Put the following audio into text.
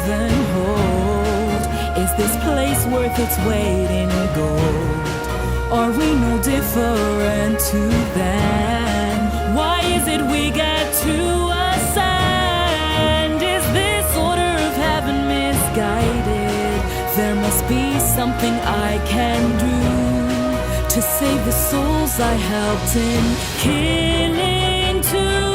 heaven hold? Is this place worth its weight in gold? Are we no different to them? Why is it we get to ascend? Is this order of heaven misguided? There must be something I can do to save the souls I helped in killing too.